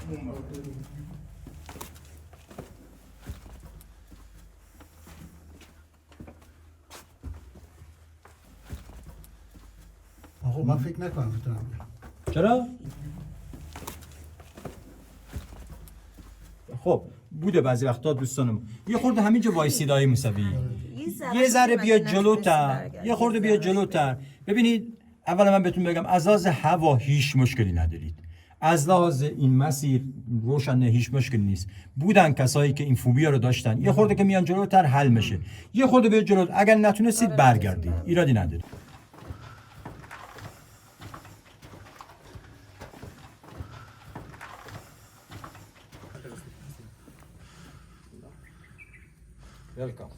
آقا من فکر نکنم بتونم. چرا؟ خب بوده بعضی وقتا دوستانم یه خورده همینجا وایسیدای موسوی یه ذره بیا جلوتر، یه خورده بیا جلوتر. ببینید اول من بهتون بگم از لحاظ هوا هیچ مشکلی ندارید، از لحاظ این مسیر روشنه هیچ مشکلی نیست. بودن کسایی که این فوبیا رو داشتن، یه خورده که میان جلوتر حل میشه. یه خورده بیا جلو، اگر نتونستید برگردید، ایرادی نداره. Welcome.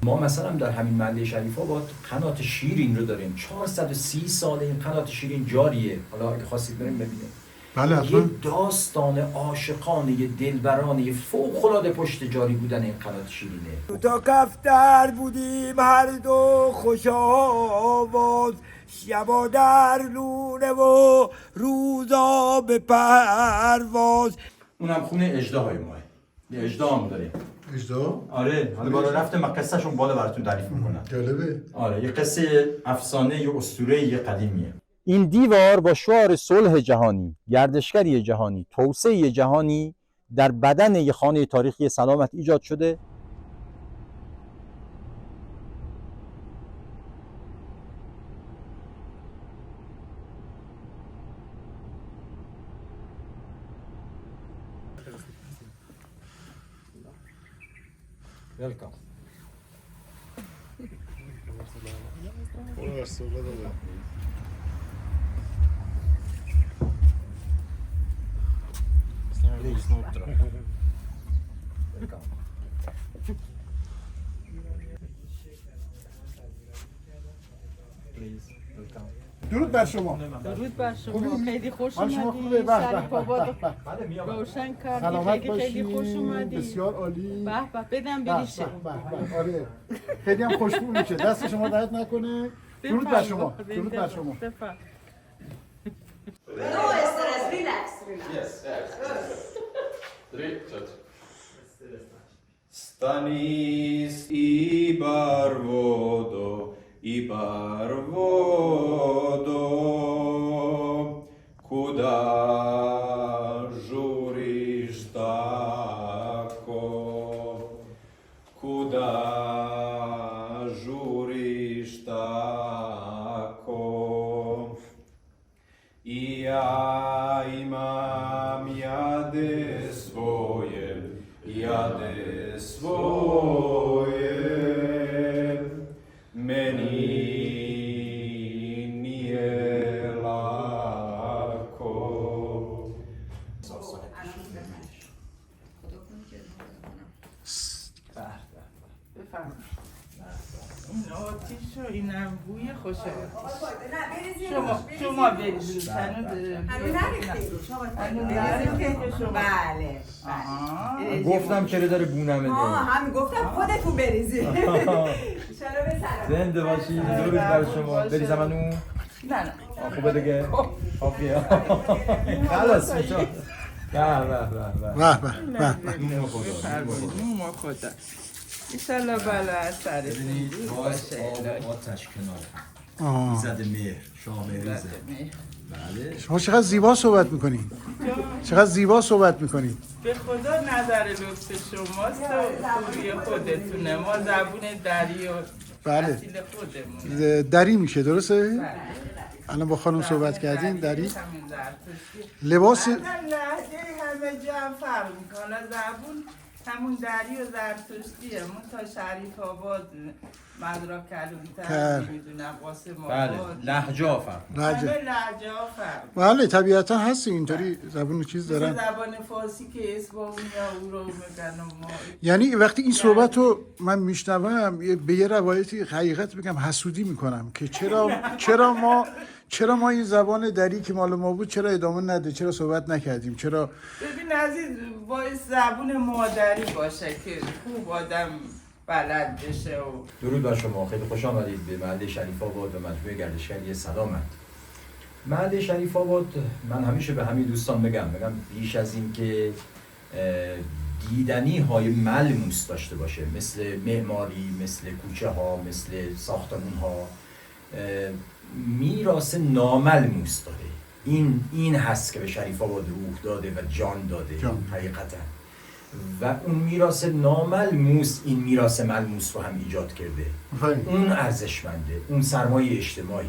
ما مثلا در همین محله شریف آباد قنات شیرین رو داریم. 430 ساله این قنات شیرین جاریه. حالا اگه خواستید بریم ببینید. بله یه داستان عاشقانه دلبرانه فوق‌العاده پشت جاری بودن این قنات شیرینه. تا کفتر بودیم هر دو خوش آواز، شبا در لونه و روزا به پرواز. اونم خونه اژدهای ماه. یه اژدها هم داریم. اجدا؟ آره، حالا بالا رفتم من قصه‌شون بالا براتون تعریف میکنم. جالبه. آره، یه قصه افسانه یه اسطوره قدیمیه. این دیوار با شعار صلح جهانی، گردشگری جهانی، توسعه جهانی در بدن یک خانه تاریخی سلامت ایجاد شده. Welcome. درود بر شما. درود بر شما. خیلی خوش حال شما اومدید. خوبه؟ به شریف آباد به. روشن کردی. سلامت خیلی خوش باشین. اومدید. بسیار عالی. به به بدم به بریشه. به. آره. خیلی هم خوشبو میشه. دست شما درد نکنه. درود بر شما. درود بر شما. بفرمایید. No stress, relax. Yes, yes. 3, 4. Stanis ibar vodo, kuda žuriš tako, kuda žuriš tako. I ja imam jade svoje, meni nije lako. این آتیش و اینم بوی خوش شما بریزید. بله. گفتم چرا داره بونمه همین گفتم خودتون بریزید. زنده باشید. درود بر شما. بریزم اون؟ نه خوبه دیگه. خوبیه. خلاص میشه. به به به. ما خدا ایشالله بلا از سرتون باشه. آتش کنار آه. زده مهر شاه ریزه. بله. شما چقدر زیبا صحبت میکنین. چقدر زیبا صحبت میکنین. به خدا نظر لطف شماست و خوبی خودتونه. ما زبون دری و بله. اصیل خودمونه. دری میشه درسته؟ بله. الان با خانم صحبت کردین دری. همین زرتشتی. لباس بعدن لحجه همه جا هم فرق میکنه. زبون همون دری و زرتشتیه. من تا شریف آباد مدرک کلونتر میدونم قاسم بله، آباد. لهجه فرق. همه لحجه ها فرق. بله طبیعتا هست اینطوری زبون چیز مثل دارن. زبان فارسی که اسبابون یا او رو میگن و ما. یعنی وقتی این صحبت رو من میشنوم به یه روایتی حقیقت بگم حسودی میکنم که چرا ما این زبان دری که مال ما بود چرا ادامه نده، چرا صحبت نکردیم، چرا ببین عزیز باید زبون مادری باشه که خوب آدم بلد بشه و درود بر شما، خیلی خوش آمدید به محل شریف آباد و مجموعه گردشگری سلامت. محل شریف آباد من همیشه به همین دوستان بگم بیش از این که دیدنی های ملموس داشته باشه، مثل معماری، مثل کوچه ها، مثل ساختمون ها، میراث ناملموس داره. این هست که به شریف آباد روح داده و جان داده حقیقتا. و اون میراث ناملموس این میراث ملموس رو هم ایجاد کرده. اون ارزشمنده، اون سرمایه اجتماعی،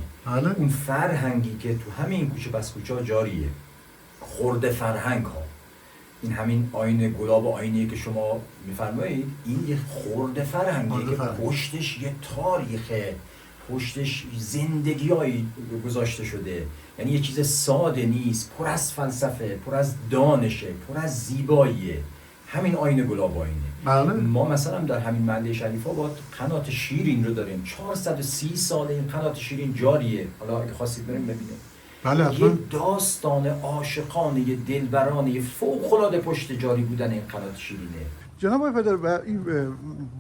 اون فرهنگی که تو همین کوچه بس کوچه ها جاریه، خورده فرهنگ ها. این همین آینه گلاب و آینه‌ای که شما میفرمایید، این یه خورده فرهنگیه که پشتش یه تاریخه، پشتش زندگی‌هایی گذاشته شده. یعنی یه چیز ساده نیست، پر از فلسفه، پر از دانشه، پر از زیباییه. همین آینه گلاب آینه. ما مثلا در همین محله شریف آباد قنات شیرین رو داریم. 430 سال این قنات شیرین جاریه. حالا اگه خواستید بریم ببینید. یه داستان عاشقانه، دلبرانه فوق‌العاده پشت جاری بودن این قنات شیرینه. جناب آقای پدر، این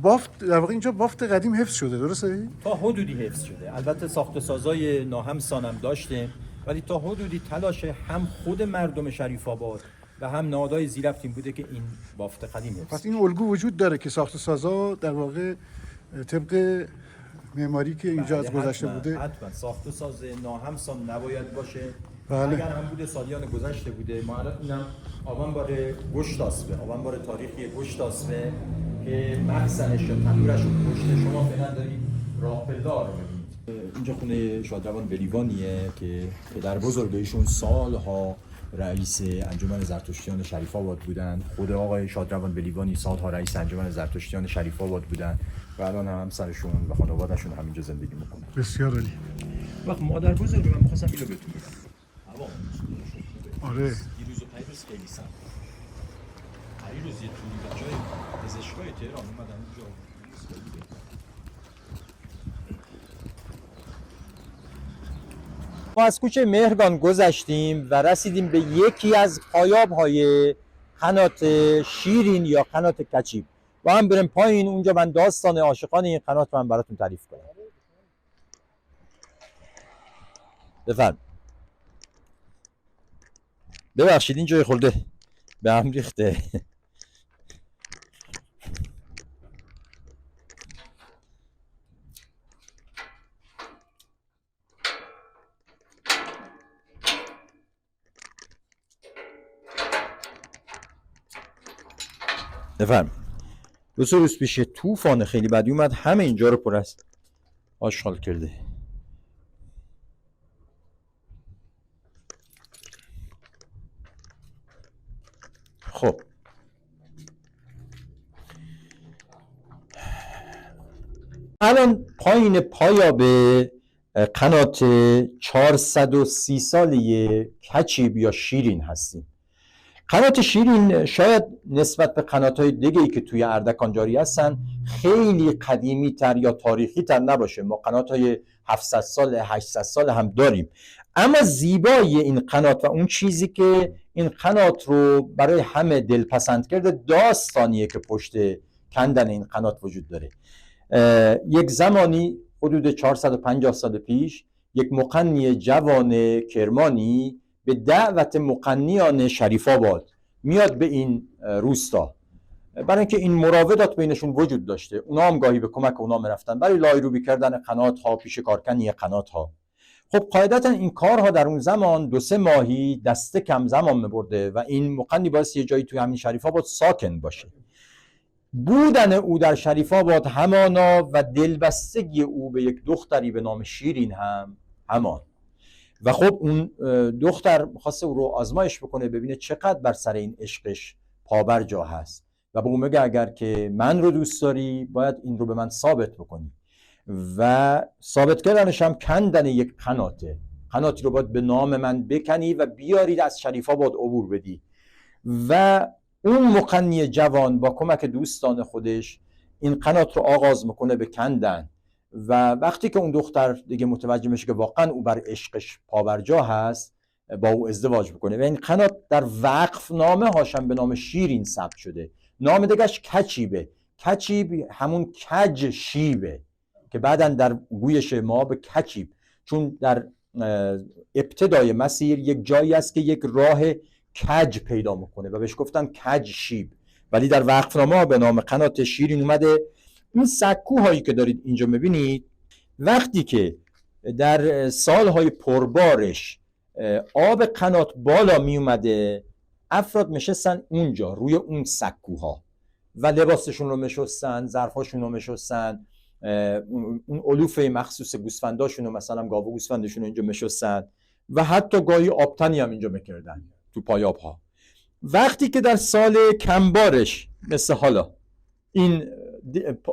بافت در واقع اینجا بافت قدیم حفظ شده، درسته؟ تا حدودی حفظ شده. البته ساخت و سازای ناهمسان هم داشتیم، ولی تا حدودی تلاش هم خود مردم شریف آباد و هم نهادهای زیرفت بوده که این بافت قدیم حفظ. پس این الگو وجود داره که ساخت و سازا در واقع طبق معماری که اینجا از گذشته بوده. حتما ساخت و ساز ناهمسان نباید باشه. بله. اگر هم بوده سالیان گذشته بوده. ما الان اینم آبانبار گشتاسبه، آبانبار تاریخی گشتاسبه که مخزنش و تنورش و پشت شما فعلا دارید راه پلدار رو ببینید. اینجا خونه شادروان بلیوانیه که پدر بزرگ ایشون سالها رئیس انجمن زرتشتیان شریف آباد بودن. خود آقای شادروان بلیوانی سالها رئیس انجمن زرتشتیان شریف آباد بودن و الان هم همسرشون و خانواده‌شون همینجا زندگی میکنن. بسیار عالی. وقت مادر بزرگ من می‌خواستم اینو بهتون بگم. آره. دیروز و پیروز خیلی سخت. پیروز یه توری بچه‌های پزشکای تهران اومدن اونجا. ما از کوچه مهرگان گذشتیم و رسیدیم به یکی از پایاب‌های قنات شیرین یا قنات کچیب. با هم بریم پایین، اونجا من داستان عاشقان این قنات رو من براتون تعریف کنم. بفرم. ببخشید اینجا خورده به هم ریخته. بفرم. دو سه روز پیش طوفان خیلی بدی اومد، همه اینجا رو پر از آشغال کرده. خب الان پایین پایاب قنات 430 ساله کچیب یا شیرین هستیم. قنات شیرین شاید نسبت به قنات‌های دیگه‌ای که توی اردکان جاری هستن خیلی قدیمی تر یا تاریخی تر نباشه. ما قنات‌های 700 سال 800 سال هم داریم، اما زیبایی این قنات و اون چیزی که این قنات رو برای همه دلپسند کرده داستانیه که پشت کندن این قنات وجود داره. یک زمانی حدود 450 سال پیش یک مقنی جوان کرمانی به دعوت مقنیان شریف آباد میاد به این روستا، برای اینکه این مراودات بینشون وجود داشته. اونا هم گاهی به کمک اونا میرفتن برای لایروبی کردن قنات ها، پیش کارکنی قنات ها. خب قاعدتا این کارها در اون زمان 2-3 ماهی دسته کم زمان میبرده و این مقنی باید یه جایی توی همین شریف آباد ساکن باشه. بودن او در شریف آباد همانا و دلبستگی او به یک دختری به نام شیرین هم همان. و خب اون دختر خواسته او رو آزمایش بکنه ببینه چقدر بر سر این عشقش پابر جا هست و به اون میگه اگر که من رو دوست داری باید این رو به من ثابت بکنی. و ثابت کردنش هم کندن یک قناتی رو باید به نام من بکنی و بیارید از شریف آباد عبور بدی. و اون مقنی جوان با کمک دوستان خودش این قنات رو آغاز میکنه به کندن و وقتی که اون دختر دیگه متوجه میشه که واقعا او بر عشقش پابرجا هست با او ازدواج میکنه و این قنات در وقف نامه هاشم به نام شیرین ثبت شده. نام دیگه‌اش کچیبه. کچیب همون کج شیبه که بعداً در گویش ما به کچیب، چون در ابتدای مسیر یک جایی است که یک راه کج پیدا میکنه و بهش گفتن کج شیب، ولی در وقفنامه به نام قنات شیرین اومده. این سکوهایی که دارید اینجا میبینید وقتی که در سالهای پربارش آب قنات بالا می اومده، افراد میشستن اونجا روی اون سکوها و لباسشون رو میشستن، ظرفاشون رو میشستن، اون علوف مخصوص گوسفنداشون رو، مثلا گاو و گوسفندشون رو اینجا میشستن و حتی گاهی آبتنی هم اینجا میکردن تو پایاب ها. وقتی که در سال کمبارش مثل حالا این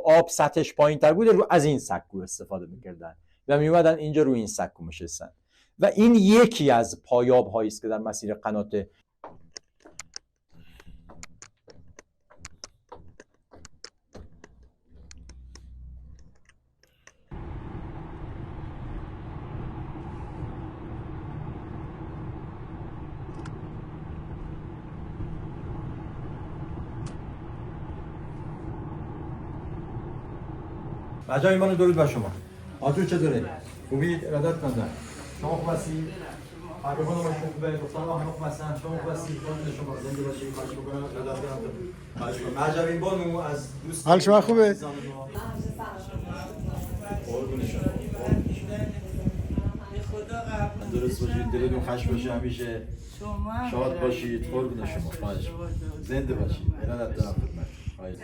آب سطحش پایین تر بوده، رو از این سکو استفاده میکردن و میومدن اینجا روی این سکو میشستن و این یکی از پایاب هایی است که در مسیر قنات بچه‌ها ایمان درود بر شما. حالتون چطوره؟ خوبی؟ ارادت مندم. شما خوب هستی؟ فرقان ما خوبه، دخترها هم خوب هستن. شما خوب هستی؟ خودتون شما زنده باشید. خواهش می‌کنم ارادت کنم. خواهش می‌کنم. مرجوین بانو از دوست حال شما خوبه؟ قربون شما. خدا قبول درست باشید، دلتون خوش باشه همیشه. شما شاد باشید. قربون شما. خواهش می‌کنم. زنده باشید. ارادت دارم خدمت. خواهش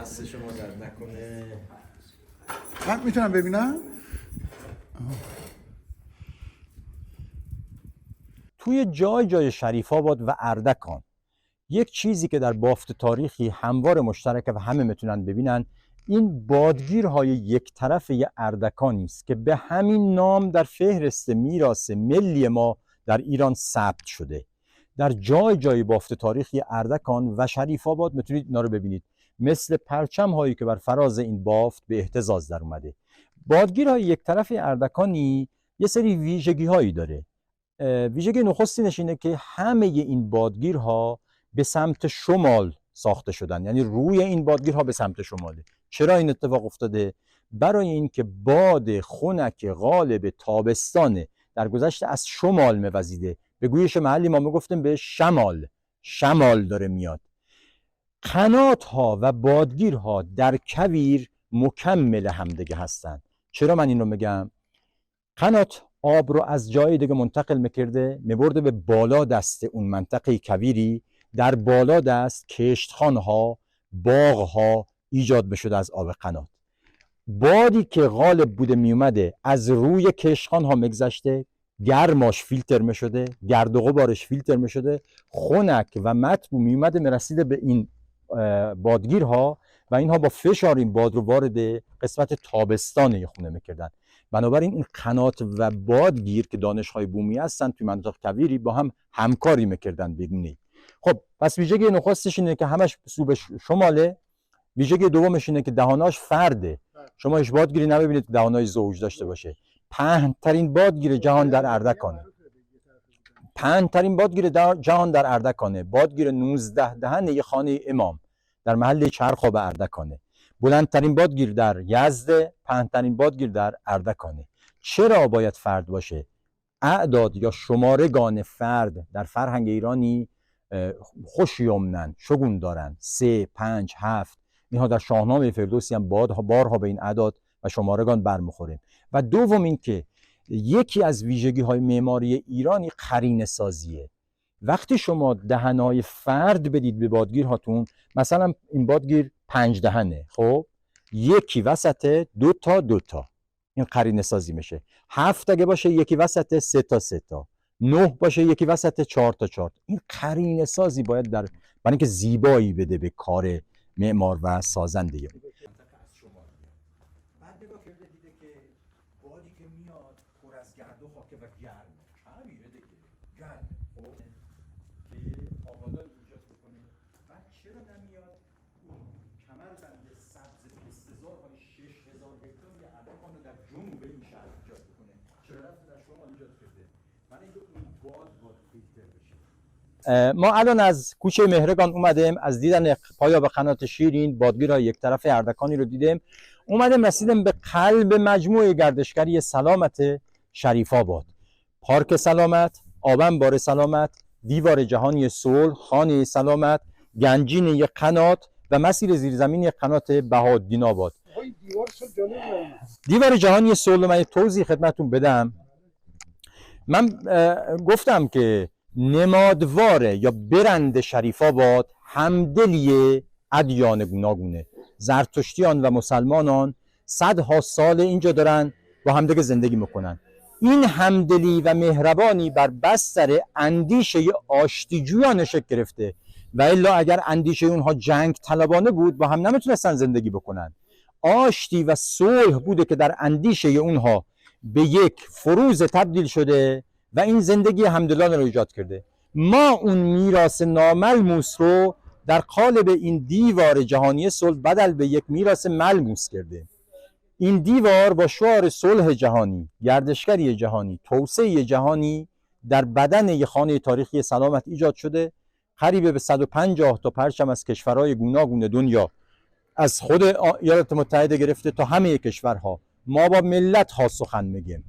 دست شما درد نکنه. من میتونم ببینم؟ توی جای شریف آباد و اردکان یک چیزی که در بافت تاریخی هموار مشترکه و همه میتونن ببینن، این بادگیرهای یک طرفه اردکانی است که به همین نام در فهرست میراث ملی ما در ایران ثبت شده. در جای بافت تاریخی اردکان و شریف آباد میتونید اینا رو ببینید، مثل پرچم هایی که بر فراز این بافت به اهتزاز در اومده. بادگیرهای یک طرفه اردکانی یه سری ویژگی هایی داره. ویژگی نخستی نشینه که همه این بادگیرها به سمت شمال ساخته شدن، یعنی روی این بادگیرها به سمت شماله. چرا این اتفاق افتاده؟ برای اینکه باد خنک غالب تابستان در گذشته از شمال میوزیده، به گویش محلی ما میگفتیم به شمال داره میاد. قنات ها و بادگیرها در کویر مکمل همدیگه هستند. چرا من این رو میگم؟ قنات آب رو از جای دیگه منتقل میکرده، میبرده به بالا دست اون منطقه کویری، در بالا دست کشتخان ها، باغ ها ایجاد بشده از آب قنات. بادی که غالب بوده میومده از روی کشتخان ها میگذشته، گرماش فیلتر میشده، گرد و غبارش فیلتر میشده، خنک و مطبوع میومده میرسیده به این بادگیرها و اینها با فشار این باد رو وارد قسمت تابستان یه خونه میکردن. بنابراین این قنات و بادگیر که دانش‌های بومی هستن توی مناطق کویری با هم همکاری میکردن بگونی. خب پس ویژگی نخستش اینه که همش سو به شماله. ویژگی دومش اینه که دهاناش فرده. شما هیچ بادگیری نبینید که دهانای زوج داشته باشه. پهن‌ترین بادگیر جهان در اردکانه. بادگیر 19 دهن یه خانه امام در محل چرخاب اردکانه. بلندترین بادگیر در یزد، پهن‌ترین بادگیر در اردکانه. چرا باید فرد باشه؟ اعداد یا شمارگان فرد در فرهنگ ایرانی خوشیمنن، شگون دارن. 3، 5، 7 اینها در شاهنامه فردوسی هم بارها به این اعداد و شمارگان برمیخوریم. و دوم این که یکی از ویژگی های معماری ایرانی قرینه سازیه. وقتی شما دهنهای فرد بدید به بادگیرهاتون، مثلا این بادگیر 5 دهنه، خب یکی وسط 2 تا این قرینه سازی میشه. 7 اگه باشه یکی وسط 3 تا، 9 باشه یکی وسط 4 تا. این قرینه سازی باید برای اینکه زیبایی بده به کار معمار و سازنده. بعد نگاه کرده دیده که بادی که میاد پر از گرد و خاکه و گرمه، کمیره دیگه گرمه، خب که آبادان ایجاد بکنه. بعد چرا نمیاد اون کمربند سبز پسته‌زارهای 6000 هکتاری ما الان از کوچه مهرگان اومدیم، از دیدن پایاب قنات شیرین بادگیر های یک طرف اردکانی رو دیدیم، اومدیم رسیدیم به قلب مجموعه گردشگری سلامت شریف آباد. پارک سلامت، آبنبار سلامت، دیوار جهانی صلح، خانه سلامت، گنجین یک قنات و مسیر زیرزمینی یک قنات بهاءالدین آباد. دیوار جهانی صلح من توضیح خدمتتون بدم. من گفتم که نمادواره یا برند شریف آباد همدلی ادیان گوناگونه، زرتشتیان و مسلمانان صدها سال اینجا دارن با همدیگه زندگی میکنن. این همدلی و مهربانی بر بستر اندیشه آشتیجویان شکل گرفته و الا اگر اندیشه اونها جنگ طلبانه بود با هم نمیتونستن زندگی بکنن. آشتی و صلح بوده که در اندیشه اونها به یک فروز تبدیل شده و این زندگی همدلانه رو ایجاد کرده. ما اون میراث ناملموس رو در قالب این دیوار جهانی صلح بدل به یک میراث ملموس کرده. این دیوار با شعار صلح جهانی، گردشگری جهانی، توسعه جهانی در بدن یک خانه تاریخی سلامت ایجاد شده. قریب به 150 تا پرچم از کشورهای گوناگون دنیا، از خود ایالات متحده گرفته تا همه کشورها، ما با ملت ها سخن میگیم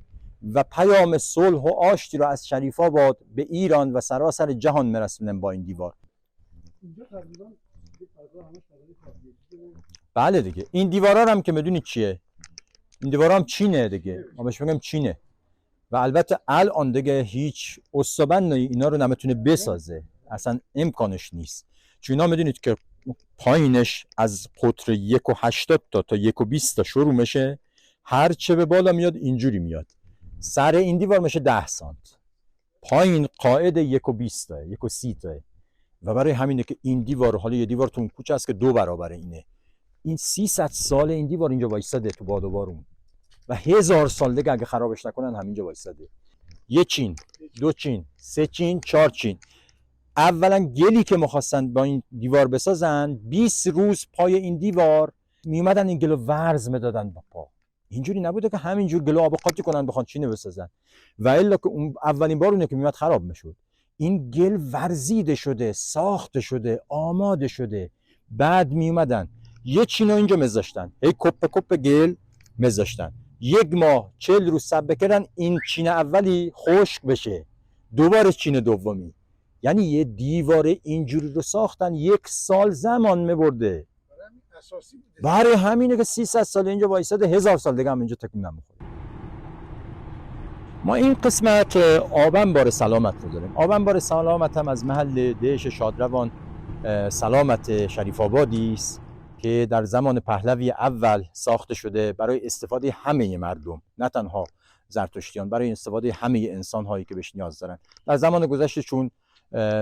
و پیام صلح و آشتی را از شریف آباد به ایران و سراسر جهان میرسونیم با این دیوار. بله دیگه، این دیوارا هم که میدونید چیه؟ این دیوارا هم چینه دیگه، ما بهش میگم چینه. و البته الان دیگه هیچ استوبن اینا رو نمیتونه بسازه، اصلا امکانش نیست. چون اینا میدونید که پایینش از قطر 1.80 تا 1.20 تا شروع میشه، هر چه به بالا میاد اینجوری میاد. سر این دیوار میشه 10 سانت، پایین قاعد 1.20 تا 1.30 تا و برای همینه که این دیوار، حالا یه دیوار تو اون کوچه است که 2 برابر اینه، این 300 سال این دیوار اینجا وایساده تو باد و بارون و 1000 سال دیگه اگه خرابش نکنن همینجا وایساده. 1 چین، 2 چین، 3 چین، 4 چین. اولا گلی که می‌خواستن با این دیوار بسازن 20 روز پای این دیوار میومدن این گلو ورز میدادن با پا. اینجوری نبوده که همینجور گلو آب قاطی کنن بخوان چینه بسازن و الا که اون اولین بار اونه که میومد خراب میشد. این گل ورزیده شده، ساخته شده، آماده شده، بعد میومدن یه چینو اینجا میذاشتن، هی کپ گل میذاشتن، 1 ماه 40 روز صبر کردن این چینه اولی خشک بشه، دوباره چینه دومی. یعنی یه دیوار اینجوری رو ساختن 1 سال زمان میبرده. برای همینه که 300 سال اینجا وایساده، 1000 سال دیگه هم اینجا تکون نمیخوره. ما این قسمت آبنبار سلامت رو داریم. آبنبار سلامت هم از محل دهش شادروان سلامت شریف آبادی است که در زمان پهلوی اول ساخته شده برای استفاده همه مردم، نه تنها زرتشتیان، برای استفاده همه انسان هایی که بهش نیاز دارن. در زمان گذشته چون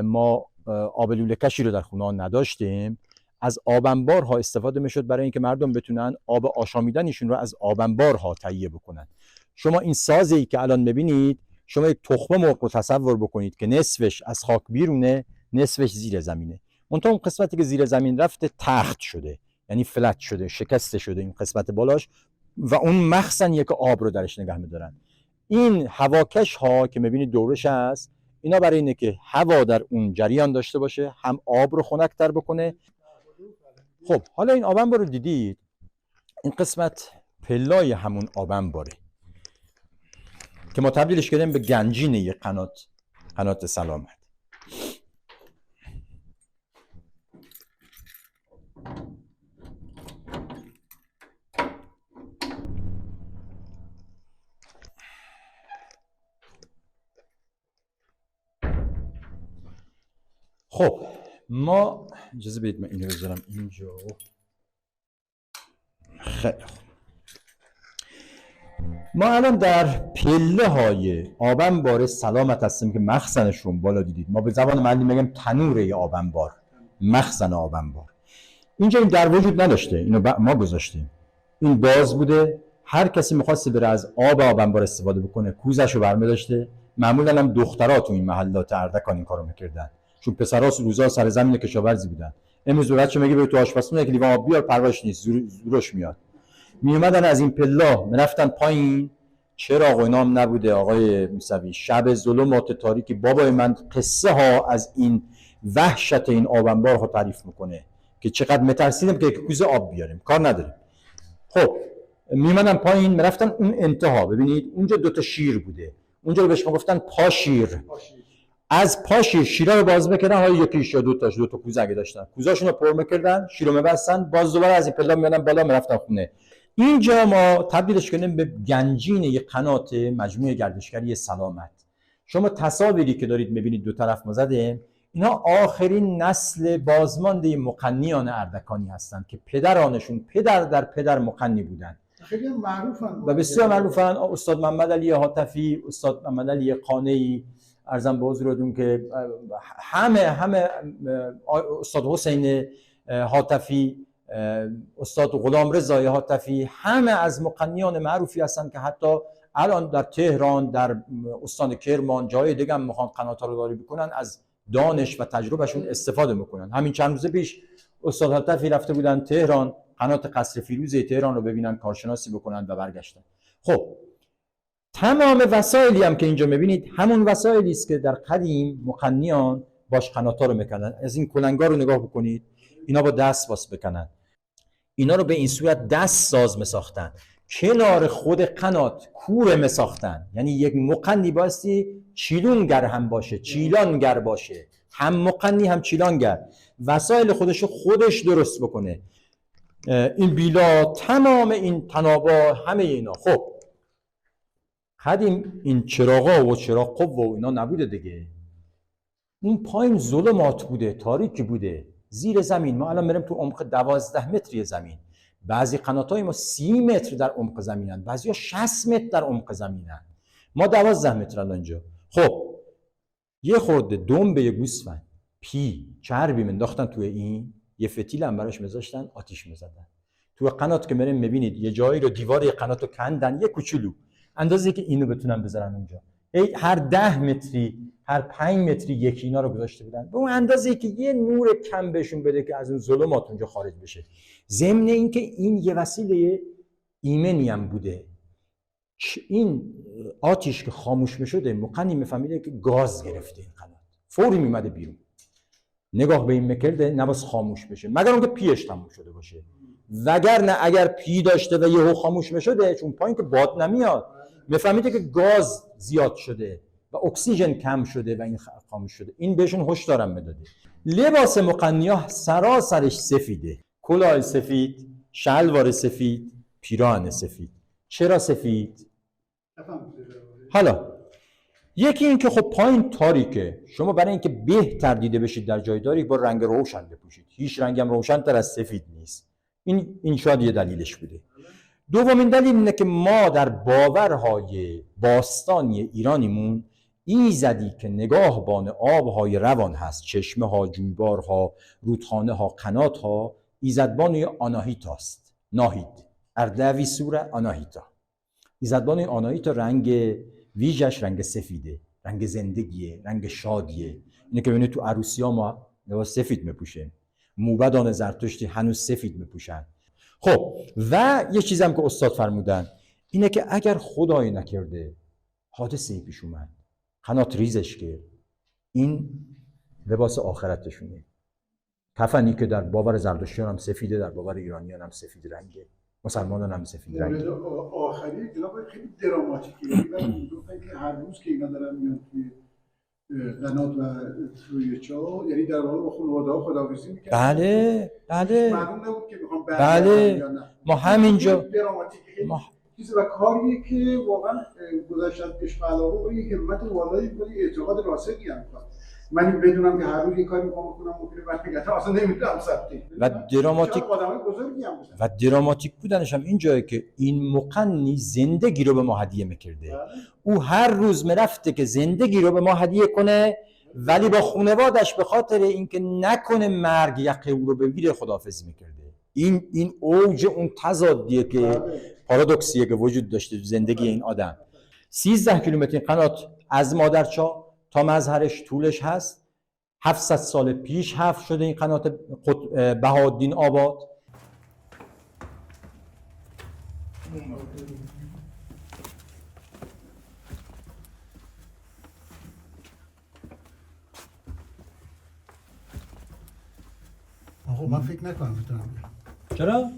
ما آب لوله کشی رو در خونه ها نداشتیم، از آبنبارها استفاده میشد برای اینکه مردم بتونن آب آشامیدنشون رو از آبنبارها تهیه بکنن. شما این سازی که الان میبینید، شما یک تخم مرغ رو تصور بکنید که نصفش از خاک بیرونه، نصفش زیر زمینه. منتها اون قسمتی که زیر زمین رفته تخت شده، یعنی فلت شده، شکسته شده این قسمت بالاش و اون مخزنیه که آب رو درش نگه میدارن. این هواکش ها که میبینید دورش هست، اینا برای اینه که هوا در اون جریان داشته باشه، هم آب رو خنک‌تر بکنه. خب حالا این آبنبار رو دیدید، این قسمت پلای همون آبنباره که ما تبدیلش کردیم به گنجینه یک قنات سلامت. خب ما اجازه بدید من اینو بذارم اینجا. خیلی خوب، ما الان در پله های آبنبار سلامت هستیم که مخزنشون بالا دیدید. ما به زبان محلی میگیم تنوره آبنبار، مخزن آبنبار. اینجا این در وجود نداشته، اینو ما گذاشتیم، این باز بوده. هر کسی می‌خواسته بره از آب آبنبار استفاده بکنه کوزه‌شو برمی‌داشته. معمولا هم دخترها تو این محلات اردکان این کارو می‌کردن، چون پسرها روزا سر زمین کشاورزی بودن. امروز بچه میگه بره تو آشپزخونه که لیوان آب بیار، پرواش نیست، زورش میاد. میومدن از این پلا میرفتن پایین چراغ و اینام نبوده آقای موسوی. شب ظلمات تاریکی، بابای من قصه ها از این وحشت این آبنبار ها تعریف میکنه که چقدر مترسیدم که کوزه آب بیاریم، کار نداریم. خب میمدن پایین، میرفتن اون انتها، ببینید اونجا 2 تا شیر بوده، اونجا رو بهش میگفتن پاشیر. از پاشیر شیرا رو باز میکردن، حالا یکیش یا 2 تا کوزه اگه داشتن، کوزه‌شون رو پر میکردن، شیر رو میبستن، باز دوباره از این پلا میادن بالا، میرفتن خونه. اینجا ما تبدیلش کردیم به گنجین یک قنات مجموعه گردشگری سلامت. شما تصاویری که دارید میبینید 2 طرف ما زده، اینا آخرین نسل بازمانده مقنیان اردکانی هستند که پدرانشون پدر در پدر مقنی بودند. خیلی معروفن و بسیار معروفن. استاد محمد علی حاتفی، استاد محمد علی قانعی، ارزم به حضورتون که همه استاد حسین حاتفی، استاد غلام رضای حاتفی، همه از مقنیان معروفی هستند که حتی الان در تهران، در استان کرمان، جای دیگه هم میخوان قنات‌ها رو داری بکنن، از دانش و تجربهشون استفاده میکنن. همین چند روز پیش استاد حاتفی رفته بودن تهران، قنات قصر فیروز تهران رو ببینن، کارشناسی بکنن و برگشتن. خب تمام وسایلی هم که اینجا میبینید همون وسایلی است که در قدیم مقنیان باش قنات‌ها رو میکنن. از این کلنگا رو نگاه بکنید، اینا با دست باس بکنن، اینا رو به این صورت دست ساز میساختن، کنار خود قنات کوره میساختن. یعنی یک مقنی باستی چیلونگر هم باشه، چیلانگر باشه، هم مقنی هم چیلانگر، وسایل خودش درست بکنه. این بیلا، تمام این تنابا، همه اینا. خب قدیم این چراغا و چراغ قب و اینا نبوده دیگه. اون پایین ظلمات بوده، تاریکی بوده، زیر زمین. ما الان میریم تو عمق 12 متری زمین. بعضی قنات‌های ما 30 متر در عمق زمینن، بعضی‌ها 60 متر در عمق زمینن. ما 12 متر الان اینجا. خب یه خورده دم به یه گوسفند، پی، چربی انداختن توی این، یه فتیل هم براش میذاشتن، آتیش میزدن. تو قنات که میریم میبینید یه جایی رو دیوار قنات رو کندن، یه کوچولو اندازه که اینو بتونن بذارن اونجا. هر 10 متری، هر 5 متری یکی اینا رو گذاشته بودن، به اون اندازه‌ای که یه نور کم بهشون بده که از اون ظلمات اونجا خارج بشه. ضمن اینکه این یه وسیله ایمنی هم بوده. این آتیش که خاموش میشده، مقنی میفهمیده که گاز گرفته این قنات، فوری میمده بیرون، نگاه به این میکرده نباس خاموش بشه، مگر اونکه پیش تموم شده باشه. وگرنه اگر پی داشته و یهو خاموش میشده، چون پایین که باد نمیاد، میفهمیده که گاز زیاد شده و اکسیژن کم شده و این خاموش شده. این بهشون هشدارم میداده. لباس مقنی‌ها سراسرش سفیده، کلاه سفید، شلوار سفید، پیراهن سفید. چرا سفید؟ حالا یکی این که خب پایین تاریکه، شما برای اینکه بهتر دیده بشید در جای تاریک با رنگ روشن بپوشید. هیچ رنگی هم روشن‌تر از سفید نیست. این شاید یه دلیلش بوده. دومین دلیل اینه که ما در باورهای باستانی ایرانیمون ایزدی که نگاهبان آبهای روان هست، چشمه ها، جویبارها، رودخانه ها، قنات ها، ایزدبان آناهیتا است. ناهید اردوی سوره آناهیتا. ایزدبان آناهیتا رنگ ویژش رنگ سفیده، رنگ زندگیه، رنگ شادیه. اینه که ببینید تو عروسی ها ما لباس سفید میپوشن، موبدان زرتشتی هنوز سفید میپوشن. خب و یه چیزم که استاد فرمودن اینه که اگر خدای نکرده حادثه‌ای پیش اومد، قنات ریزش کرد، این لباس آخرتشونه. کفنی که در باور زرتشتیان هم سفیده، در باور ایرانیان هم سفید رنگه، مسلمانان هم سفید رنگه. آخری جناب خیلی دراماتیکه. و هر روز که اینا دارن میان توی قنات و توی چاه، یعنی در واقع با خانواده‌ها خداحافظی می‌کردن. بله معلوم نبود که میخوام بله یا نه. ما همینجا دراماتیکه چیز و کاریه که واقعا گذشتن عشق و علاقه با یه همت والایی با یه اعتقاد راسخی هم می‌کنه. من بدونم که هر روز یه کاری می‌خوام بکنم ممکنه برگردم اصلا نمی‌دونم سبتی و دراماتیک آدمای بزرگی هم بودن. و دراماتیک بودنش هم اینجایی که این مقنی زندگی رو به ما هدیه می‌کرده. او هر روز میرفته که زندگی رو به ما هدیه کنه، ولی با خانواده‌اش به خاطر اینکه نکنه مرگ یقه او رو بگیره خداحافظی می‌کرده. این اوج اون تضادیه که پارادوکسیه که وجود داشته تو زندگی این آدم. 13 کیلومتر قنات از مادرچاه تا مظهرش طولش هست. 700 سال پیش حفر شده این قنات بهاءالدین آباد. من فکر نکنم بتونم بیام. چرا؟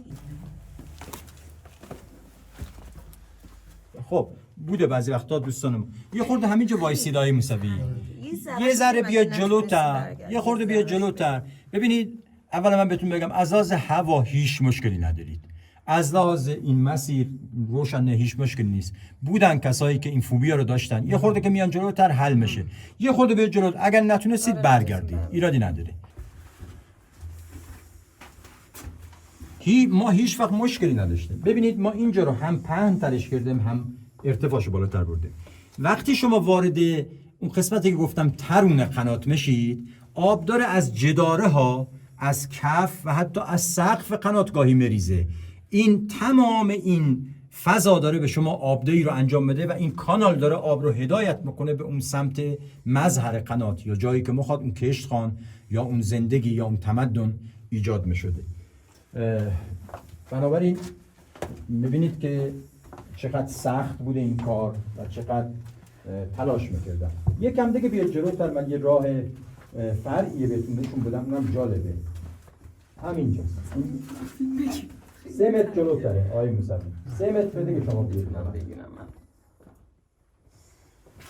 خب بوده بعضی وقتا دوستانم یه خورده همینجا وایسیدای موسوی یه ذره بیا جلوتر، یه خورده بیا جلوتر. ببینید اولا من بهتون بگم از لحاظ هوا هیچ مشکلی ندارید، از لحاظ این مسیر روشنه هیچ مشکلی نیست. بودن کسایی که این فوبیا رو داشتن، یه خورده که میان جلوتر حل میشه، یه خورده بیا جلو، اگر نتونستید برگردید، ایرادی نداره. ما هیچ وقت مشکلی نداشتیم. ببینید ما اینجا رو هم پهن ترش کردیم هم ارتفاعشو بالاتر بردیم. وقتی شما وارد اون قسمتی که گفتم ترون قنات میشید، آب داره از جداره ها، از کف و حتی از سقف قناتگاهی مریزه. این تمام این فضا داره به شما آبدهی رو انجام بده و این کانال داره آب رو هدایت میکنه به اون سمت مظهر قنات یا جایی که میخواد اون کشتخان یا اون زندگی یا اون تمدن ایجاد میشده. بنابراین میبینید که چقدر سخت بوده این کار و چقدر تلاش میکردم. یکم دیگه بیاد جلوتر، من یه راه فرعی بهتون نشون بدم، اونم جالبه. همینجاست. 3 متر جلوتره آقای موسوی. 3 متر دیگه شما بیاید.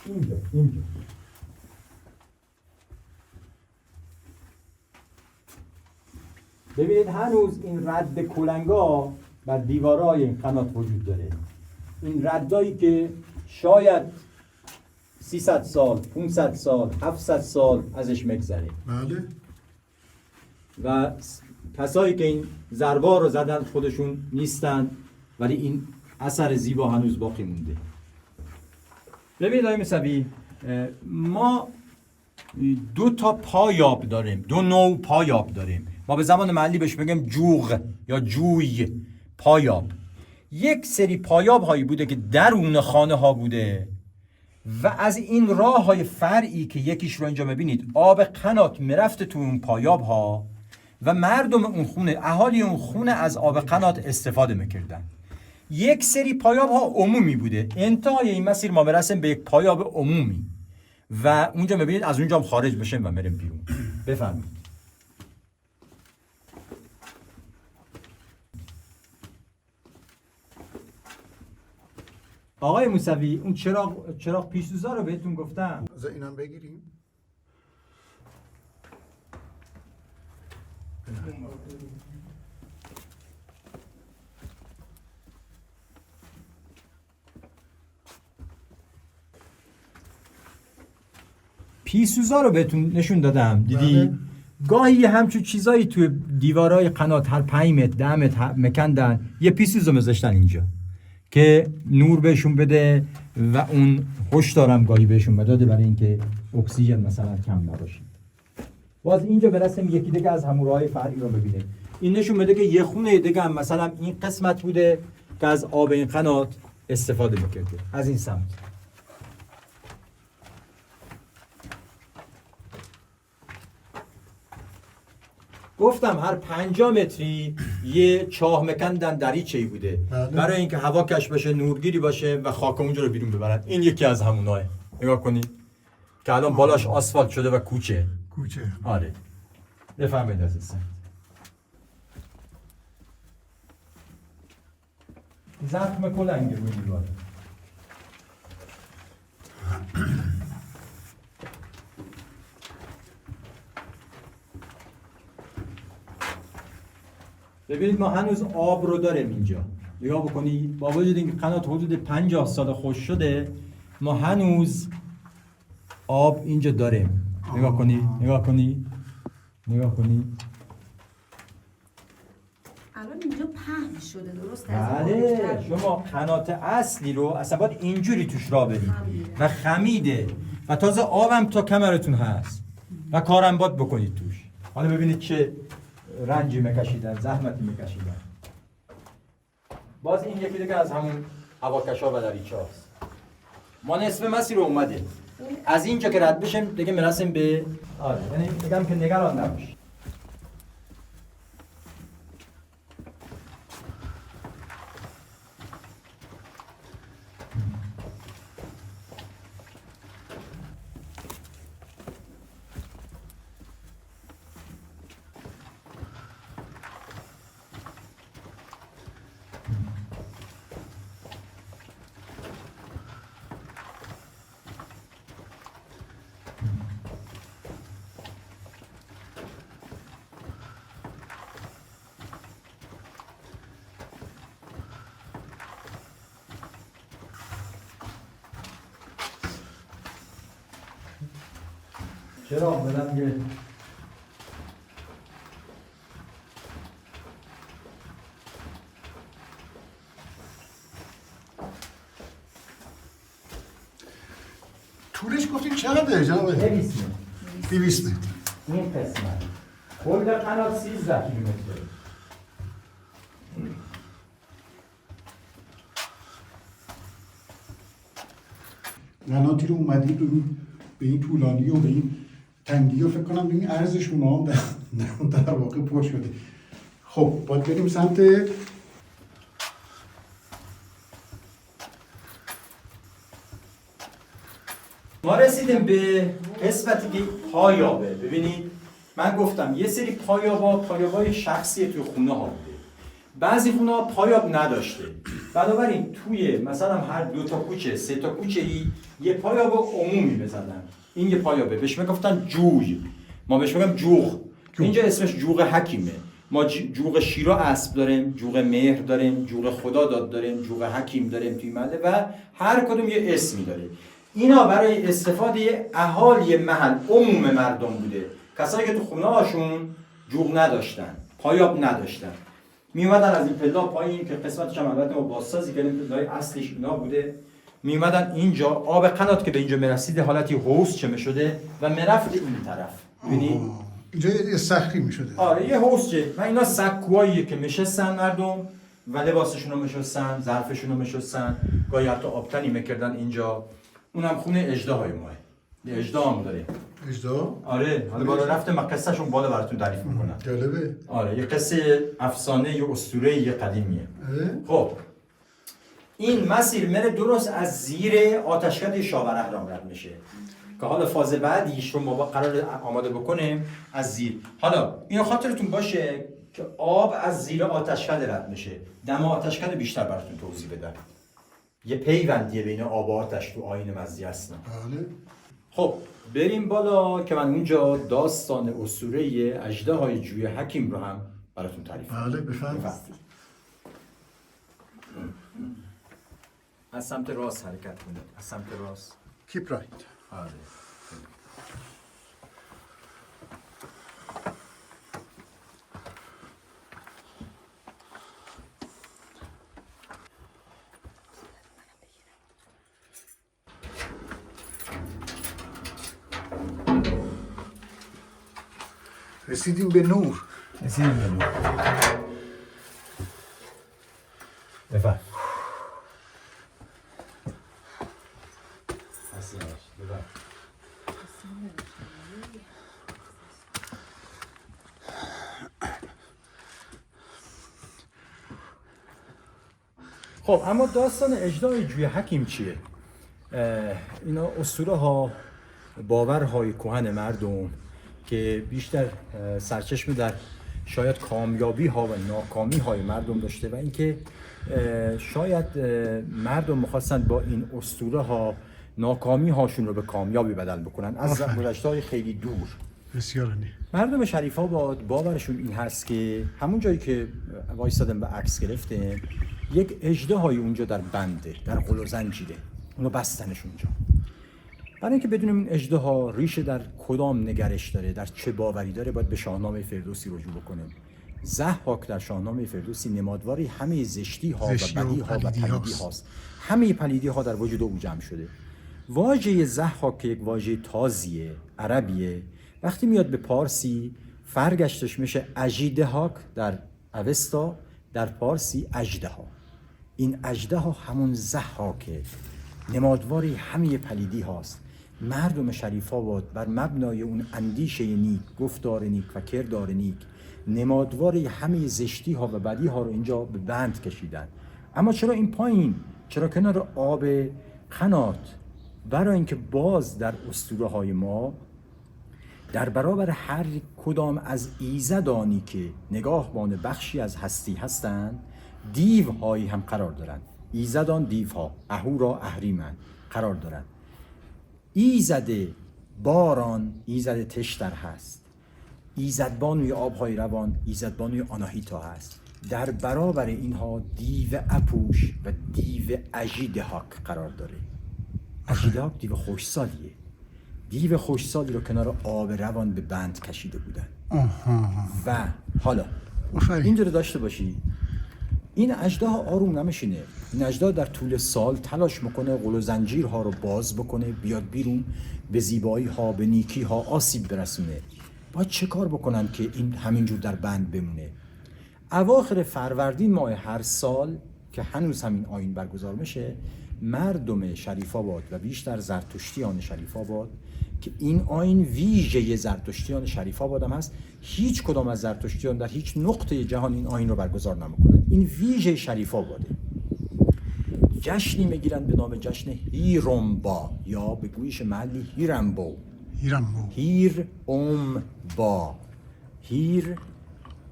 اینجا. ببینید هنوز این رد کلنگا بر دیوارای این قنات وجود داره. این ردایی که شاید 300 سال، 500 سال، 700 سال ازش مگذره. بله. و کسایی که این ضربا رو زدن خودشون نیستن، ولی این اثر زیبا هنوز باقی مونده. ببینید آقای موسوی، ما 2 تا پایاب داریم، 2 نوع پایاب داریم. ما به زبان محلی بهش بگیم جوغ یا جوی پایاب. یک سری پایاب هایی بوده که درون خانه ها بوده و از این راه های فرعی که یکیش رو اینجا میبینید آب قنات میرفته تو اون پایاب ها و مردم اون خونه، اهالی اون خونه از آب قنات استفاده میکردن. یک سری پایاب ها عمومی بوده. انتهای این مسیر ما برسیم به یک پایاب عمومی و اونجا میبینید از اونجا هم خارج بشیم و میریم بیرون. بفرمایید. آقای موسوی، اون چراغ پیش‌سوزا رو بهتون گفتم. از اینم بگیریم. پیش‌سوزا رو بهتون نشون دادم، دیدی؟ گاهی یه همچون چیزایی توی دیوارای قنات هر 5 متر 10 متر مکندن، یه پیش‌سوزا میذاشتن اینجا که نور بهشون بده و اون هشدارم گاهی بهشون بداده برای اینکه اکسیژن مثلا کم نباشه. باز اینجا برسیم یکی دیگه از همون راههای فرعی رو ببینیم. این نشون بده که یه خونه دیگه هم مثلا این قسمت بوده که از آب این قنات استفاده میکرده از این سمت. گفتم هر 50 متری یه چاه مکندن دریچه‌ای بوده برای اینکه هوا کش بشه، نورگیری باشه و خاک اونجا رو بیرون ببرن. این یکی از هموناه. نگاه کنید که الان بالاش آسفالت شده و کوچه. آره. بفرمایید عزیزم. زخم کلنگ روی دیوار. ببینید ما هنوز آب رو داریم اینجا. نگاه بکنید با وجود اینکه قنات حدود 50 سال خوش شده، ما هنوز آب اینجا داریم. نگاه کنید. الان اینجا پهن شده، درست؟ بله، شما قنات اصلی رو اصلا باید اینجوری توش را برید و خمیده و تازه آبم تا کمرتون هست و کارم باید بکنید توش. حالا ببینید چه رنجی میکشیدن، زحمتی میکشیدن. باز این یکی دیگه از همون هواکشا و دریچه هاست. ما نصف مسیر رو اومده. از اینجا که رد بشیم دیگه میرسیم به یعنی بگم که نگران نباشید. چرا بدم یه طولش گفتین چقدر جناب؟ 200 متر 200 متر. این قسمت کل قنات 13 کیلومتر. قناتی رو اومدید به این طولانی و به این تنگی و فکر کنم به این عرضش اونا هم در واقع پر شده. خب باید بریم سمت ما رسیدیم به قسمتی که پایابه. ببینید من گفتم یه سری پایابای شخصی توی خونه ها بوده، بعضی خونه ها پایاب نداشته، بنابراین توی مثلا هر 2 تا کوچه 3 تا کوچه یه پایاب عمومی بزدن. این یه پایابه، بهش میگفتن جوی، ما بهش میگم جوغ. اینجا اسمش جوغ حکیمه. ما جوغ شیرا اسب داریم، جوغ مهر داریم، جوغ خدا داد داریم، جوغ حکیم داریم توی محله و هر کدوم یه اسمی داره. اینا برای استفاده اهالی محل، عموم مردم بوده. کسایی که تو خونه هاشون جوغ نداشتن، پایاب نداشتن، می اومدن از این پلا پایین که قسمتش هم البته ما بازسازی کردیم، پلای اصلیش اینا بوده، می اومدن اینجا آب قنات که به اینجا میرسید حالتی حوض چمه شده و میرفت این طرف. ببینید اینجا یه صخری میشده. آره یه حوضچه و اینا سکوهاییه که میشستن مردم و لباسشون رو میشستن، ظرفشون رو میشستن، گاهی حتی آبتنی میکردن اینجا. اونم خونه اژدهای ماه. یه اژدها هم داره. اژدها؟ آره حالا بالا رفته من قصه‌شون بالا براتون تعریف میکنم. جالبه. آره یه قصه افسانه یه اسطوره یه قدیمیه. خب این مسیر میره درست از زیر آتشکده شاورهرام رد میشه که حالا فاز بعدیش رو ما قرار آماده بکنیم از زیر. حالا اینو خاطرتون باشه که آب از زیر آتشکده رد میشه. دم آتشکده بیشتر براتون توضیح بدم. یه پیوندیه بین آب و آتش تو آیین مزدی هستن. بله. خب بریم بالا که من اونجا داستان اسطوره اژدهای جوی حکیم رو هم براتون تعریف کنم. بله بفرمایید. از سمت راست حرکت کنید. از سمت راست. کیپ رایت. آره. رسیدیم به نور. رسیدیم به نور. بفرم. خب اما داستان اژدهای جوی حکیم چیه؟ اینا اسطوره ها، باورهای کهن مردم که بیشتر سرچشمه در شاید کامیابی ها و ناکامی های مردم داشته و اینکه شاید مردم می‌خواستن با این اسطوره ها ناکامی هاشون رو به کامیابی بدل بکنن از گذشته‌های خیلی دور. بسیار عالی. مردم شریف ها باورشون این هست که همون جایی که وایسادن و عکس گرفتن یک اژدهای اونجا در بنده، در قل و زنجیره، اونو بستنش اونجا. برای اینکه بدونیم این اژدها ریشه در کدام نگرش داره، در چه باوری داره، باید به شاهنامه فردوسی رجوع بکنیم. ضحاک در شاهنامه فردوسی نمادواری همه زشتی ها و بدی ها و پلیدی هاست. همه پلیدی ها در وجود او جمع شده. واژه ضحاک که یک واژه تازیه، عربیه، وقتی میاد به پارسی فرگشتش میشه اژیدهاک در اوستا، در پارسی اژدها. این اژدها همون ضحاکه، نمادواری همه پلیدی هاست. مردم شریف آباد بر مبنای اون اندیشه نیک، گفتار نیک و کردار نیک نمادواری همه زشتی ها و بدی ها رو اینجا به بند کشیدن. اما چرا این پایین؟ چرا کنار آب قنات؟ برای اینکه باز در اسطوره های ما در برابر هر کدام از ایزدانی که نگاهبان بخشی از هستی هستند دیو هایی هم قرار دارند. ایزدان دیو ها، اهورا اهریمن قرار دارند. ایزد باران ایزد تشتر هست، ایزدبانوی آبهای روان ایزدبانوی آناهیتا هست. در برابر اینها دیو اپوش و دیو اژیدهاک قرار داره. اژیدهاک دیو خوشسالیه دیو خوشسالی رو کنار آب روان به بند کشیده بودن. و حالا اینجا رو داشته باشی، این اژدها آروم نمیشینه. این اژدها در طول سال تلاش میکنه قل و زنجیرها رو باز بکنه، بیاد بیرون، به زیبایی ها، به نیکی ها آسیب برسونه. باید چه کار بکنن که این همینجور در بند بمونه؟ اواخر فروردین ماه هر سال که هنوز همین آیین برگزار میشه، مردم شریف آباد و بیشتر زرتشتیان شریف آباد که این آیین ویژه زرتشتیان شریف آباد هم هست، هیچ کدام از زرتشتیان در هیچ نقطه جهان این آیین رو برگزار نمیکنن. این ویژه شریف آباده. جشنی میگیرن به نام جشن هیرمبا یا به گویش محلی هیرمبو. هیرمبا. هیر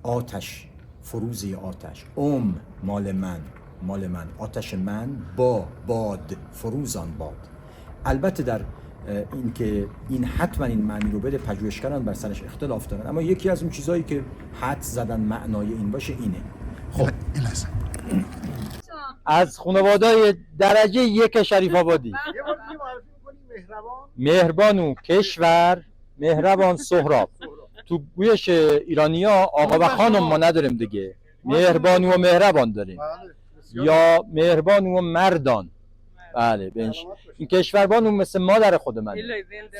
آتش، فروزی آتش. مال من، آتش من، باد، فروزان باد. البته در این که این حتما این معنی رو بده پژوهشگران بر سرش اختلاف دارن، اما یکی از اون چیزایی که حد زدن معنای این باشه اینه. خب از خانواده‌های درجه 1 شریف آبادی. مهربانو کشور، مهربان سهراب. تو گویش ایرانی‌ها آقا و خانم ما نداریم دیگه، مهربانو و مهربان داریم، یا مهربانو و مردان. بله بنش. این کشوربانو مثل مادر خود من،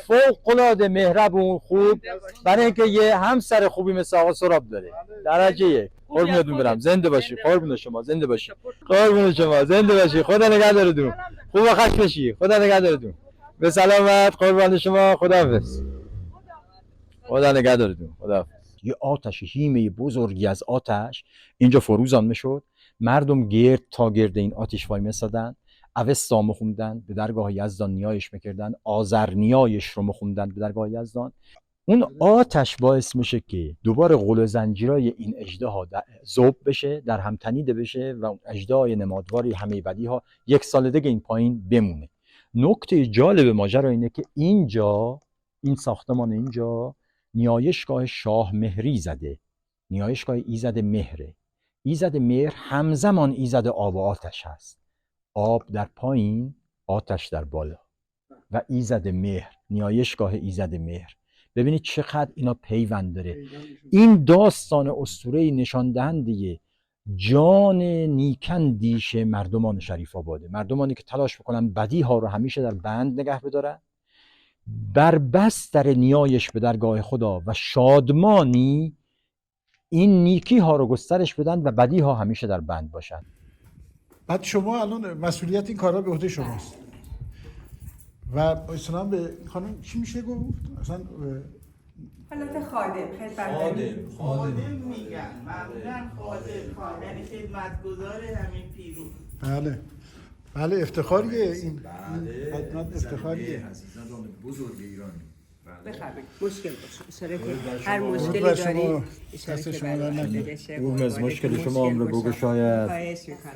فوق‌العاده مهربون، خوب، برای اینکه یه همسر خوبی مثل آقا سهراب داره. درجه 1. قربونتون برم، زنده باشی. قربون شما، زنده باشی. قربون شما، زنده باشی. خدا نگهدارتون. خوب و خوش باشی. خدا نگهدارتون. به سلامت. قربان شما. خداحافظ. خدا نگهدارتون. خداحافظ. یه آتش، هیمه بزرگی از آتش اینجا فروزان میشد. مردم گرد تا گرد این آتش وای میسادن، اوستا مخوندن، به درگاه یزدان نیایش میکردن، آذر نیایش رو مخوندن به درگاه یزدان. اون آتش باعث میشه که دوباره قل و زنجیرای این اژدها ذوب بشه، در هم تنیده بشه و اون اژدهای نمادواری همه بدی ها یک سال دیگه این پایین بمونه. نکته جالب ماجرا اینه که اینجا، این ساختمان اینجا نیایشگاه شاه مهری زده، نیایشگاه ایزد مهره. ایزد مهر همزمان ایزد آب و آتش هست. آب در پایین، آتش در بالا. و ایزد مهر، نیایشگاه ایزد مهر. ببینید چقدر اینا پیوند داره. این داستان اسطوره‌ای نشان دهنده جان نیکندیش مردمان شریف آباده، مردمانی که تلاش میکنن بدی ها رو همیشه در بند نگه بدارن، بر بستر نیایش به درگاه خدا و شادمانی این نیکی ها رو گسترش بدن و بدی ها همیشه در بند باشن. بعد شما الان مسئولیت این کارا به عهده شماست و اصلا به خانم چی میشه گفت؟ اصلا حالت خادم، خادم میگن، معمولا خادم، یعنی خدمتگزار همین پیرو. بله افتخاریه این خدمت افتخاریه. عزیزان بزرگ ایرانی. بخرید مشکل باشه اشاره کنید، هر مشکلی دارید اشاره کنید. اون از مشکل شما هم رو بگو شاید. خواهش میکنم.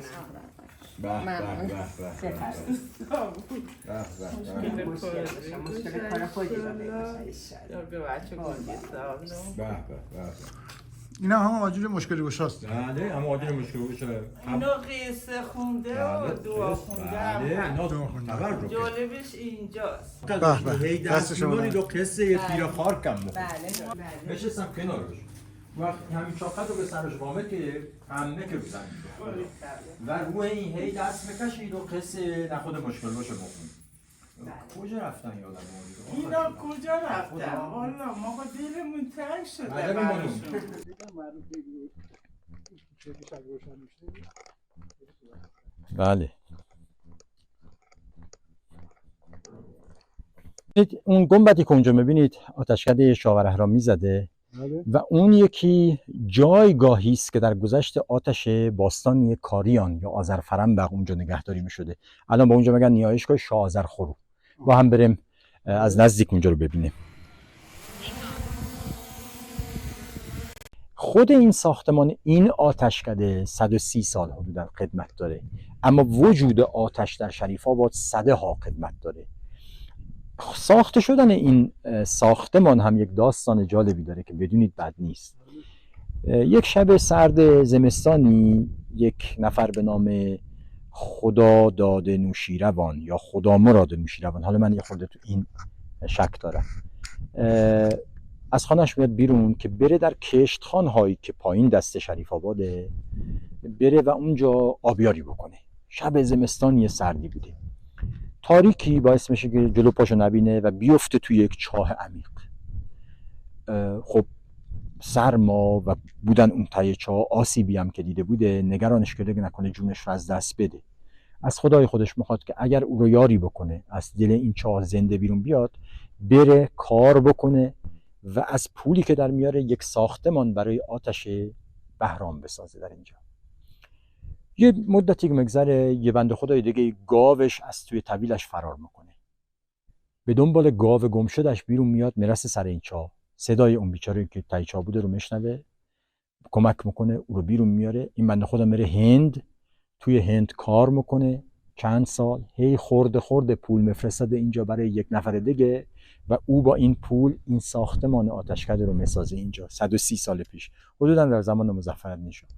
مشکل کار خودی رو اینا هم آجور مشکلی گشاست. بله، هم آجور مشکلی گشاست. اینا قصه خونده و دعا خونده هم هست. جالبش اینجاست. دست شما رو قصه پیرخوار کم بخون. بله. نشستم کنارش. وقت همین چاقت رو به سرش وامه که همه که بزن و روی این هی دست میکشید و قصه نخود مشکل باشه بخون. کجا رفتن یادم آمده؟ اینا کجا رفتن؟ والا ما با دلمون تنگ شده براشون. بله. اون گنبدی که اونجا میبینید آتشکده شاورهرامی زده و اون یکی جایگاهی است که در گذشت آتش باستانی کاریان یا آذرفرنبق اونجا نگهداری میشده. الان با اونجا میگن نیایشگاه شاه آذرخرو. با هم بریم از نزدیک اونجا رو ببینیم. خود این ساختمان، این آتشکده 130 سال حدوداً خدمت داره، اما وجود آتش در شریف آباد صده ها خدمت داره. ساخته شدن این ساختمان هم یک داستان جالبی داره که بدونید بد نیست. یک شب سرد زمستانی یک نفر به نام خدا داده نوشیروان یا خدا مراد نوشیروان، حالا من یه خورده تو این شک دارم. از خانهش میاد بیرون که بره در کشتخان هایی که پایین دست شریف آباده، بره و اونجا آبیاری بکنه. شب زمستانی سردی بوده، تاریکی باعث میشه که جلو پاشو نبینه و بیفته توی یک چاه عمیق. خب سرما و بودن اون تای چاه، آسیبی هم که دیده بوده، نگرانش کرده که نکنه جونش رو از دست بده. از خدای خودش میخواد که اگر او رو یاری بکنه از دل این چاه زنده بیرون بیاد، بره کار بکنه و از پولی که در میاره یک ساختمان برای آتش بهرام بسازه در اینجا. یه مدتی که مگذره، یه بنده خدای دیگه گاوش از توی طویلش فرار میکنه. به دنبال گاو گم شدهش بیرون میاد، میرسه سر این چاه. صدای اون بیچاره که تای چاه بوده رو میشنوه، کمک میکنه، او رو بیرون میاره. این بنده خدا میره هند، توی هند کار میکنه چند سال، هی خورده پول میفرستاده اینجا برای یک نفر دیگه و او با این پول این ساختمان آتشکده رو میسازه اینجا 130 سال پیش، حدوداً در زمان مظفرالدین شاه.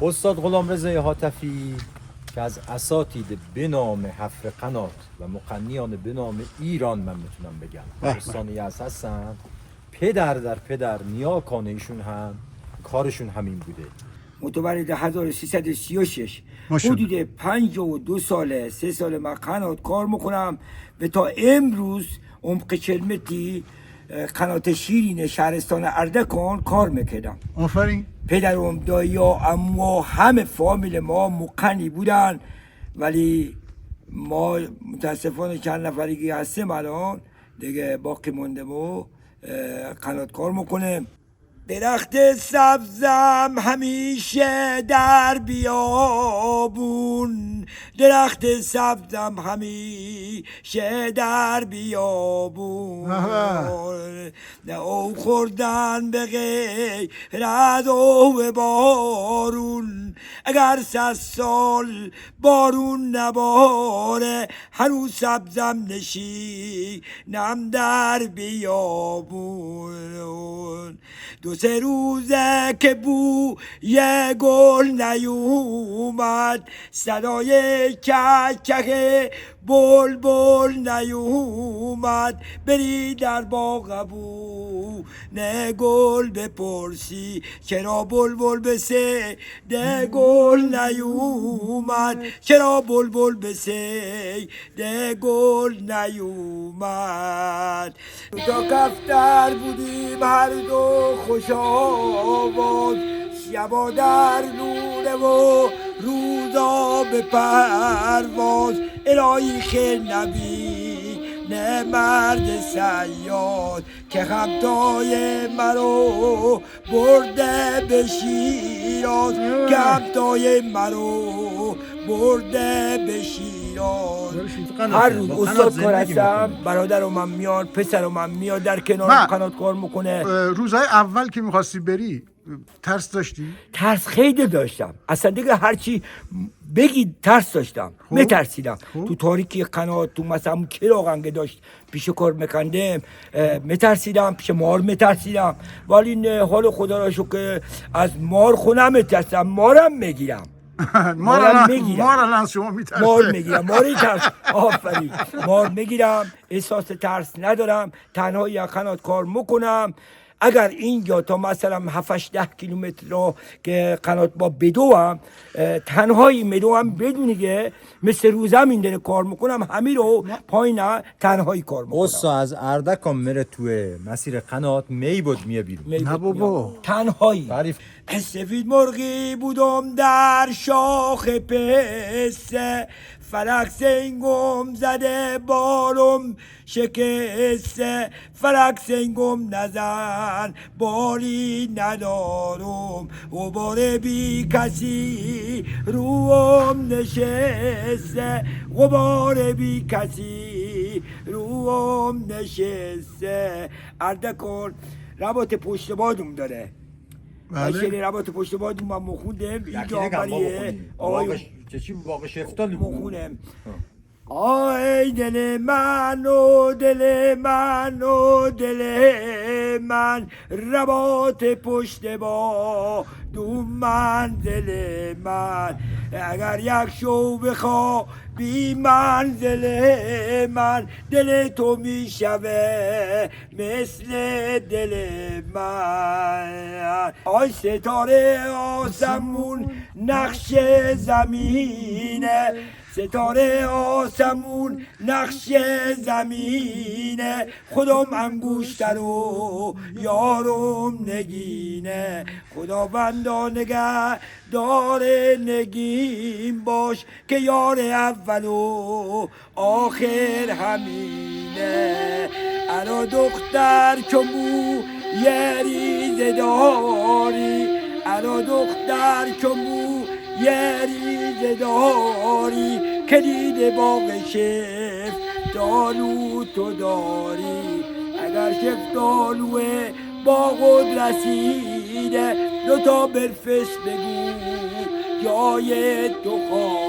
استاد غلامرضا حاتفی که از اساتید به نام حفر قنات و مقنیان به نام ایران من میتونم بگم استانی از هستن، پدر در پدر نیاکان ایشون هم کارشون همین بوده. متولد 1336 ماشاءالله. حدود 52 ساله، 3 سال من قنات کار میکنم و تا امروز عمق 40 متری قنات شیرین شهرستان اردکان کار میکردم. آفرین. پدرم، دایا، عمو، همه فامیل ما مقنی بودن، ولی ما متاسفانه چند نفریگی هستیم الان دیگه باقی مونده و قنات کار میکنیم. درخت سبزم همیشه در بیابون، درخت سبزم همیشه در بیابون، نه او خوردن به غیر از او بارون، اگر 100 سال بارون نباره هنوز سبزم نشینم در بیابون. 2-3 روزه که بوی گل نیومد، صدای چکچک بلبل نیومد، بری در باغبون گل بپرسی چرا بلبل به سید گل نیومد، چرا بلبل به سید گل نیومد. تا کفتر بودیم هر دو خوش آواز، شبا در لونه و روزا به پرواز، الهی خیر نبی نه مرد سیاد که همتای مرو برده به شیراز، که همتای مرو برده به شیراز. هر روز استاد کار هستم، برادرم هم میاد، پسرم هم میاد در کنار قنات کار میکنه. روزهای اول که میخواستی بری ترس داشتی؟ ترس خیلی داشتم، اصلا دیگه هرچی بگی ترس داشتم، میترسیدم. تو تاریکی قنات، تو مثلا کلاغنگه داشت پیش کار میکندم میترسیدم، پیش مار میترسیدم، ولی حال خدا را شکر که از مار خونم میترسم، مارم میگیرم. مار الان شما میترسه؟ مار میگیرم، ماری ترس. آفرین، مار میگیرم، احساس ترس ندارم، تنها یا قنات کار میکنم. اگر اینجا تا مثلا 7-10 کیلومتر رو که قنات با بدوم، تنهایی میدوم بدونی که مثل رو زمین داره کار میکنم، همین رو پایین تنهایی کار میکنم. اوسا از اردکان میره توی مسیر قنات میبود میه بیرون. نه بابا، تنهایی. تعریف. سفید مرغی بودم در شاخ پسته، فلک سنگم زده بالم شکسته، فلک سنگم نزن بالی ندارم، غبار بی کسی روم نشسته، غبار بی کسی روم نشسته. اردکان رباط پشت بادم داره بله. شعر رباط پشت بادم من مخوندم اینجا آقایه چی واقع شفتال مخونم آی دل من و دل من و دل من رباط پشت با منزل من اگر یک شو بخوا بی منزل من دل تو میشوه مثل دل من آی ستاره آسمون نقش زمینه ستاره آسمون نقش زمینه خودم انگوشتر و یارم نگینه خداوندا نگه داره نگین باش که یار اول و آخر همینه ارا دختر چمو یه ریزه داری ارا دختر چمو یه ریزه داری کلید باغ شفتالو تو داری اگر شفتالو باغت رسیده دو تا برفس بگو جای تو خواه